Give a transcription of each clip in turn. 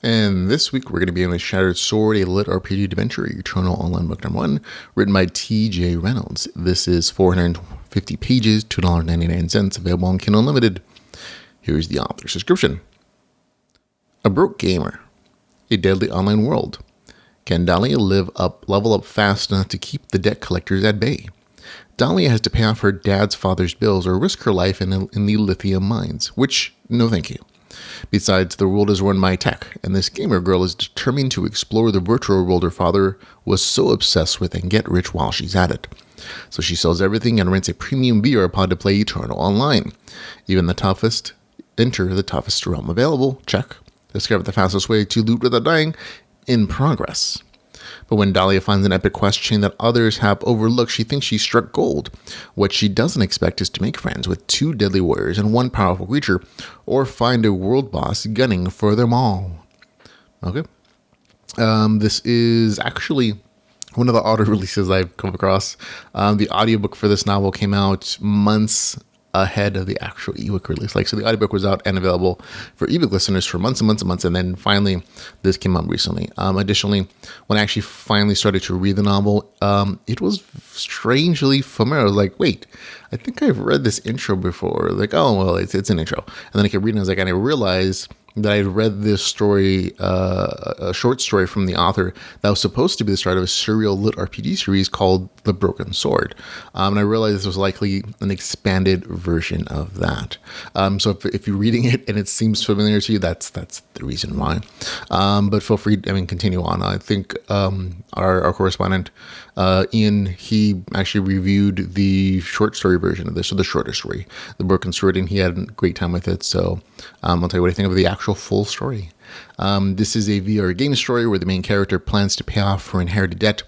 And this week we're going to be in the Shattered Sword, a LitRPG adventure, Eternal Online Book Number 1, written by T.J. Reynolds. This is 450 pages, $2.99, available on Kindle Unlimited. Here's the author's description. A broke gamer. A deadly online world. Can Dahlia level up fast enough to keep the debt collectors at bay? Dahlia has to pay off her dad's father's bills or risk her life in the lithium mines, which, no thank you. Besides, the world is run by tech, and this gamer girl is determined to explore the virtual world her father was so obsessed with and get rich while she's at it. So she sells everything and rents a premium VR pod to play Eternal Online. Even the toughest, enter the toughest realm available, check. Discover the fastest way to loot without dying, in progress. But when Dahlia finds an epic quest chain that others have overlooked, she thinks she struck gold. What she doesn't expect is to make friends with 2 deadly warriors and 1 powerful creature, or find a world boss gunning for them all. Okay. This is actually one of the auto releases I've come across. The audiobook for this novel came out months ahead of the actual ebook release. So the audiobook was out and available for ebook listeners for months and months and months, and then finally this came out recently. Additionally, when I actually finally started to read the novel, it was strangely familiar. I was like, wait, I think I've read this intro before. Like, oh, well, it's an intro. And then I kept reading, and I realized that I had read this story, a short story from the author that was supposed to be the start of a serial LitRPG series called The Broken Sword. And I realized this was likely an expanded version of that. So if you're reading it and it seems familiar to you, that's the reason why. But feel free, continue on. I think our correspondent, Ian, he actually reviewed the short story version of this, so the shorter story, The Broken Sword, and he had a great time with it. So I'll tell you what I think of the actual full story. This is a VR game story where the main character plans to pay off her inherited debt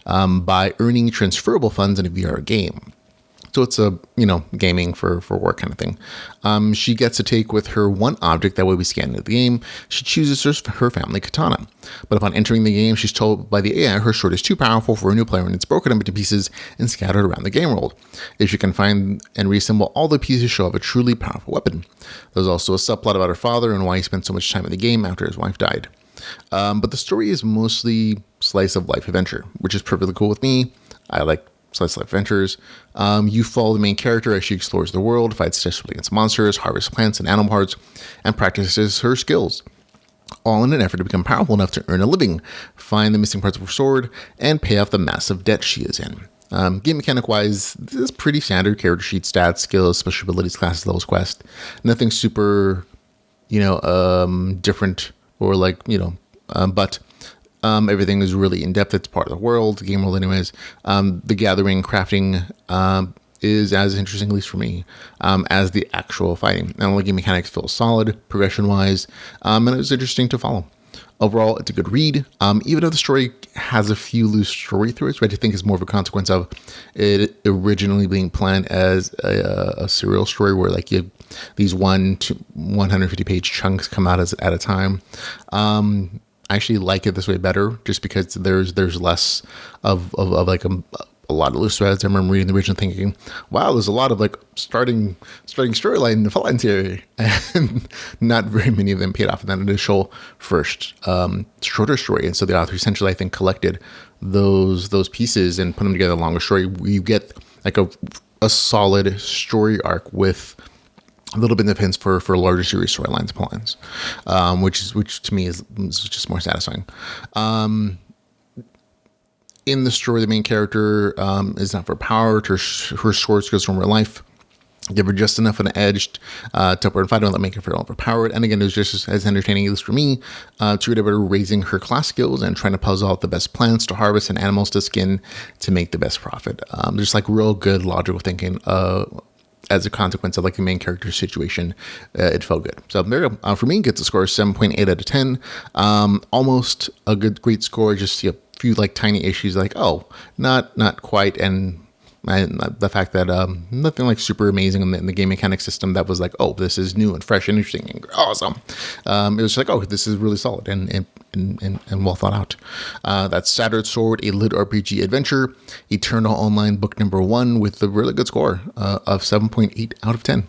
by earning transferable funds in a VR game. So it's a, gaming for work kind of thing. She gets to take with her one object that will be scanned in the game. She chooses her family katana. But upon entering the game, she's told by the AI her sword is too powerful for a new player and it's broken up into pieces and scattered around the game world. If she can find and reassemble all the pieces, she'll have a truly powerful weapon. There's also a subplot about her father and why he spent so much time in the game after his wife died. But the story is mostly slice of life adventure, which is perfectly cool with me. I like slice of life adventures. You follow the main character as she explores the world, fights desperately against monsters, harvests plants and animal parts, and practices her skills, all in an effort to become powerful enough to earn a living, find the missing parts of her sword, and pay off the massive debt she is in. Game mechanic wise, this is pretty standard: character sheet, stats, skills, special abilities, classes, levels, quest. Nothing super, different or but everything is really in depth. It's part of the world, the game world, anyways. The gathering, crafting is as interesting, at least for me, as the actual fighting. And the game mechanics feel solid, progression wise, and it was interesting to follow. Overall, it's a good read. Even though the story has a few loose story threads, which I think is more of a consequence of it originally being planned as a serial story where you have these 1 to 150 page chunks come out at a time. I actually like it this way better, just because there's less of a lot of loose threads. I remember reading the original thinking, wow, there's a lot of starting storyline development here, and not very many of them paid off in that initial first shorter story. And so the author essentially, I think, collected those pieces and put them together in a longer story. You get a solid story arc with a little bit of hints for larger series storylines plans, which to me is just more satisfying. In the story, the main character is not for power. Her sword skills from her life give her just enough of an edge to upward fight and make her feel overpowered. And again, it was just as entertaining, at least for me, to read about her raising her class skills and trying to puzzle out the best plants to harvest and animals to skin to make the best profit. There's real good logical thinking as a consequence of the main character's situation. It felt good. So there you go. For me, it gets a score of 7.8 out of 10. Almost a great score. Just a few tiny issues not quite. And the fact that nothing super amazing in the game mechanic system that was this is new and fresh and interesting and awesome. It was this is really solid and well thought out. That's Shattered Sword, a LitRPG adventure, Eternal Online Book Number 1, with a really good score of 7.8 out of 10.